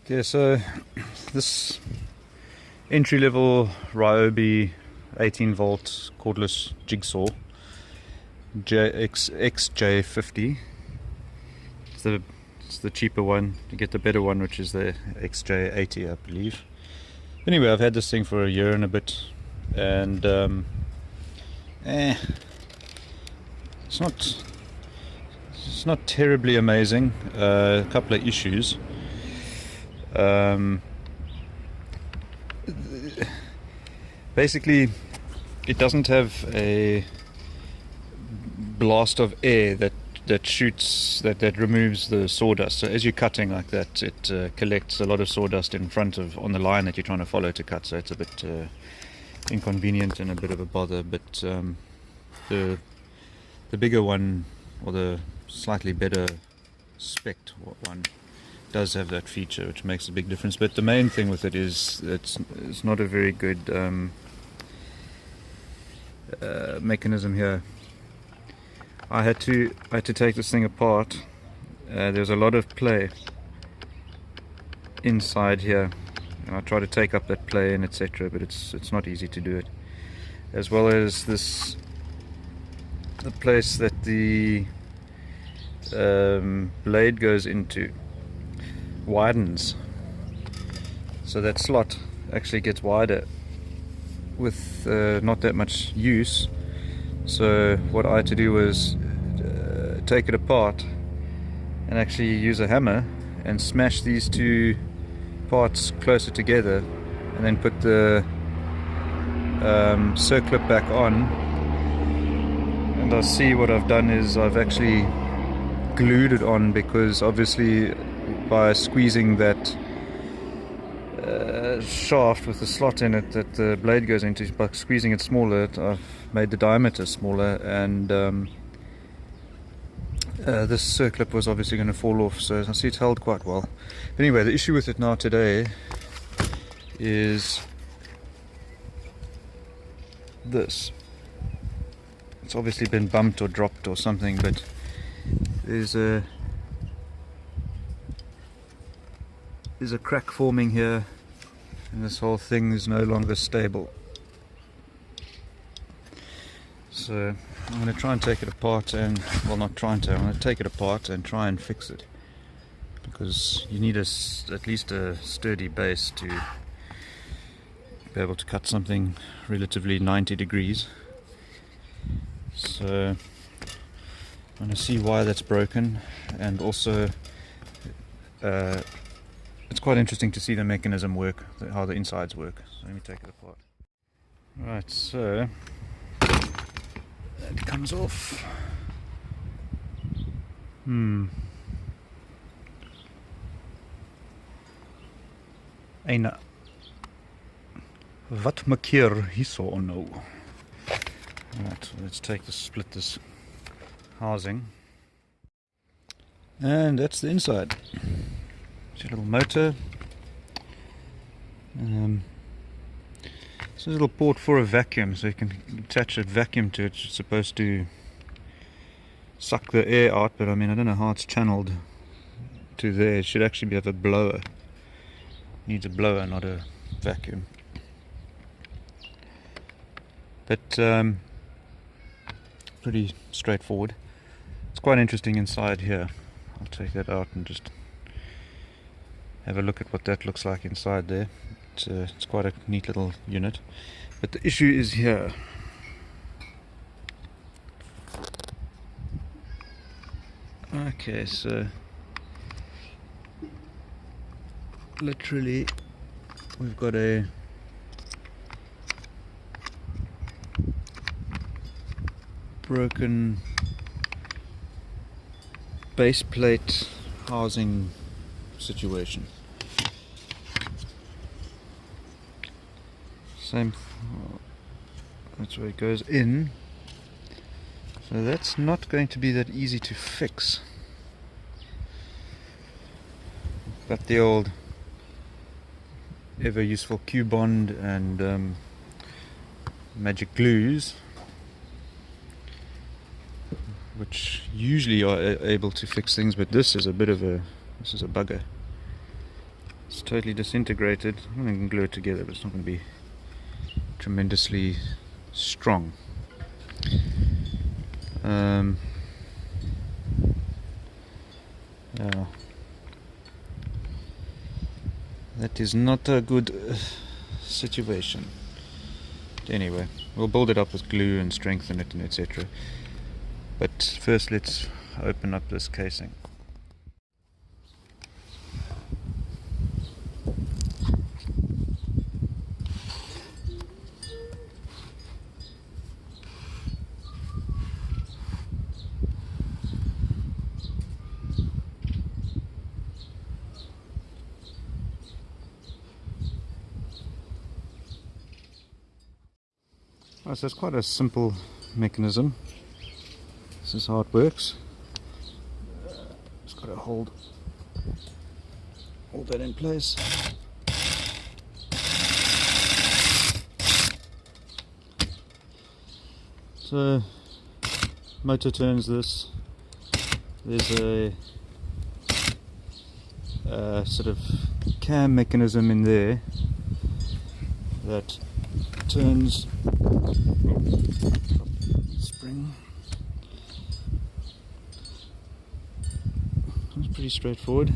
Okay, so this entry-level Ryobi 18-volt cordless jigsaw XJ-50. It's the cheaper one. You get the better one, which is the XJ-80, I believe. Anyway, I've had this thing for a year and a bit, and it's not terribly amazing. A couple of issues. Basically, it doesn't have a blast of air that removes the sawdust. So as you're cutting like that, it collects a lot of sawdust in front of on the line that you're trying to follow to cut. So it's a bit inconvenient and a bit of a bother. But the bigger one, or the slightly better spec one, does have that feature, which makes a big difference. But the main thing with it is it's not a very good mechanism here. I had to take this thing apart. There's a lot of play inside here, and I try to take up that play and etc. But it's not easy to do it. As well as the place that the blade goes into widens, so that slot actually gets wider with not that much use. So what I had to do was take it apart and actually use a hammer and smash these two parts closer together, and then put the circlip back on. And I see what I've done is I've actually glued it on, because obviously by squeezing that shaft with the slot in it that the blade goes into, by squeezing it smaller, I've made the diameter smaller, and this circlip was obviously going to fall off. So I see it's held quite well. But anyway, the issue with it now today is this. It's obviously been bumped or dropped or something, but there's a crack forming here, and this whole thing is no longer stable. So I'm going to try and take it apart, and I'm going to take it apart and try and fix it, because you need at least a sturdy base to be able to cut something relatively 90 degrees. So I'm going to see why that's broken, and also it's quite interesting to see the mechanism work, how the insides work. So let me take it apart. Right, so it comes off. Eina. Wat maak hier hierso nou? Right, so let's split this housing. And that's the inside. It's a little motor. It's a little port for a vacuum, so you can attach a vacuum to it. It's supposed to suck the air out, but I mean, I don't know how it's channeled to there. It should actually have a blower. It needs a blower, not a vacuum. But pretty straightforward. It's quite interesting inside here. I'll take that out and just have a look at what that looks like inside there. It's quite a neat little unit. But the issue is here. Okay, so literally we've got a broken base plate housing situation. Same, that's where it goes in. So that's not going to be that easy to fix. Got the old ever useful Q-bond and magic glues, which usually are able to fix things, but this is a bugger. It's totally disintegrated. I'm going to glue it together, but it's not going to be tremendously strong. That is not a good situation. Anyway, we'll build it up with glue and strengthen it and etc. But first let's open up this casing. So it's quite a simple mechanism. This is how it works. Just got to hold that in place. So motor turns this. There's a sort of cam mechanism in there that turns spring. It's pretty straightforward.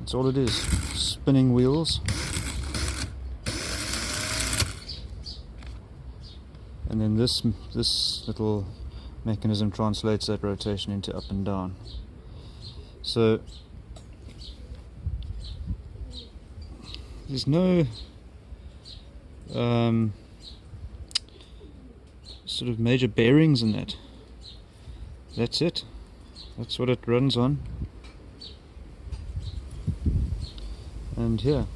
That's all it is. Spinning wheels. And then this little mechanism translates that rotation into up and down. So there's no sort of major bearings in that. That's it. That's what it runs on. And here,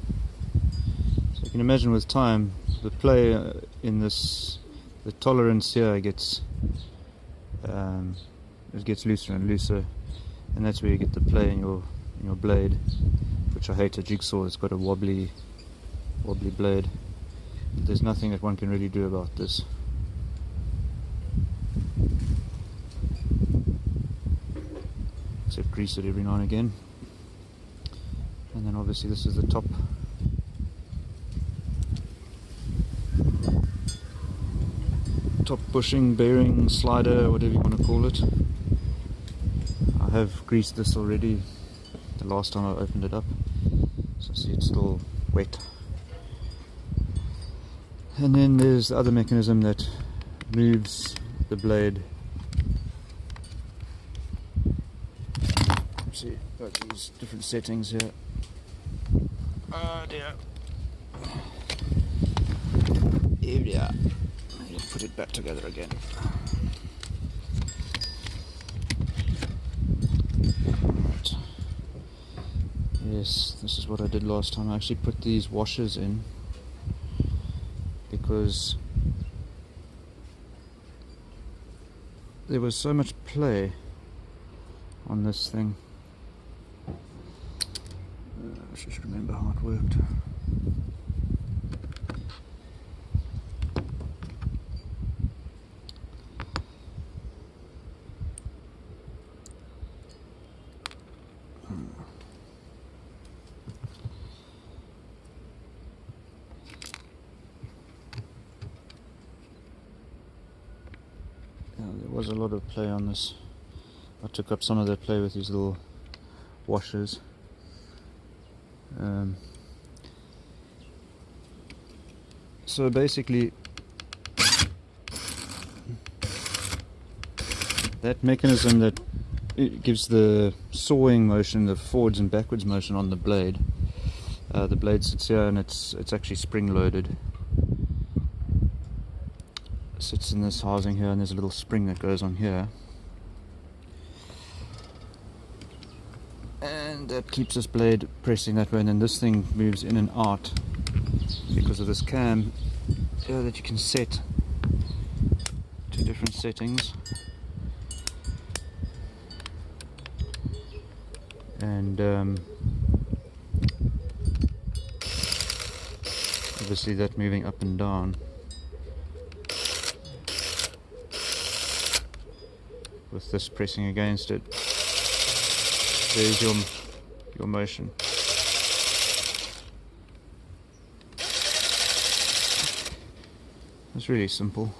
so you can imagine with time, the play in this, the tolerance here gets it gets looser and looser, and that's where you get the play in your blade, which I hate. A Jigsaw, it's got a wobbly blade. There's nothing that one can really do about this. Except grease it every now and again. And then obviously this is the top bushing, bearing, slider, whatever you want to call it. I have greased this already the last time I opened it up, so see it's still wet. And then there's the other mechanism that moves the blade. See, got these different settings here. Oh dear. Here we are. Put it back together again. Right. Yes, this is what I did last time. I actually put these washers in because there was so much play on this thing. I should remember how it worked. There was a lot of play on this. I took up some of that play with these little washers. So basically that mechanism that it gives the sawing motion, the forwards and backwards motion on the blade. The blade sits here and it's actually spring loaded. It sits in this housing here, and there's a little spring that goes on here. And that keeps this blade pressing that way, and then this thing moves in and out because of this cam here that you can set to different settings. And obviously that moving up and down with this pressing against it. There's your motion. It's really simple.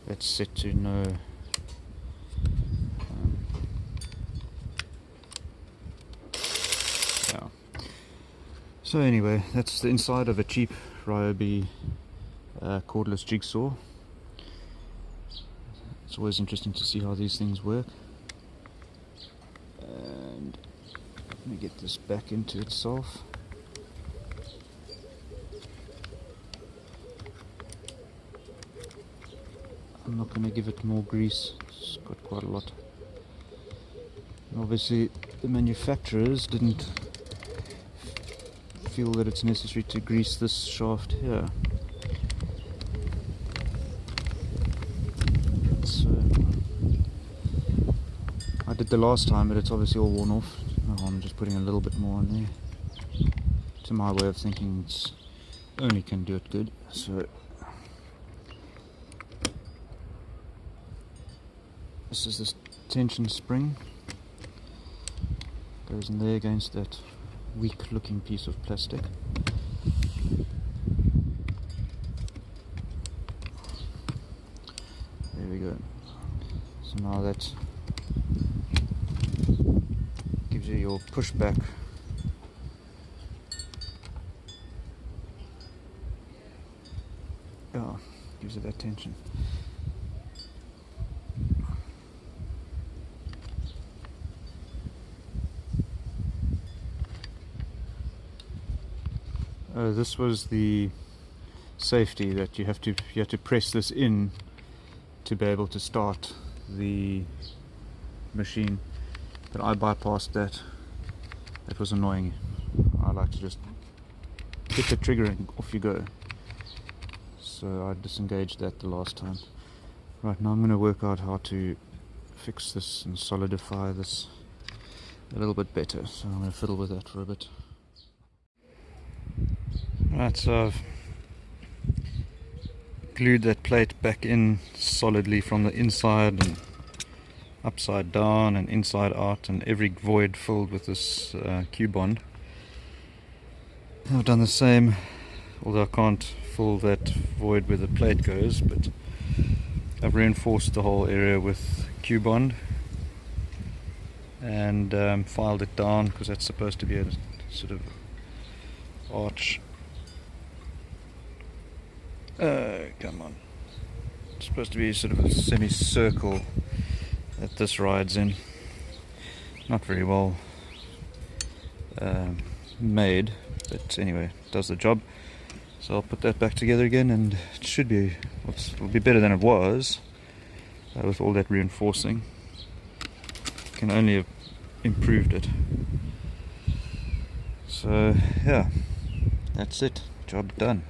That's set to no. Yeah. So anyway, that's the inside of a cheap Ryobi cordless jigsaw. It's always interesting to see how these things work. And let me get this back into itself. I'm not going to give it more grease, it's got quite a lot. And obviously the manufacturers didn't feel that it's necessary to grease this shaft here. So I did the last time, but it's obviously all worn off. Now I'm just putting a little bit more on there. To my way of thinking, it's only can do it good. So this is this tension spring, goes in there against that weak looking piece of plastic. There we go. So now that gives you your pushback. Oh, gives it that tension. This was the safety that you have to press this in to be able to start the machine, but I bypassed that. That was annoying. I like to just hit the trigger and off you go. So I disengaged that the last time. Right, now I'm going to work out how to fix this and solidify this a little bit better. So I'm going to fiddle with that for a bit. Right, so I've glued that plate back in solidly from the inside and upside down and inside out, and every void filled with this Q-bond. I've done the same, although I can't fill that void where the plate goes, but I've reinforced the whole area with Q-bond and filed it down, because that's supposed to be a sort of arch. Come on. It's supposed to be sort of a semicircle that this rides in. Not very well made, but anyway, it does the job. So I'll put that back together again, and it should be, it'll be better than it was with all that reinforcing. Can only have improved it. So yeah, that's it. Job done.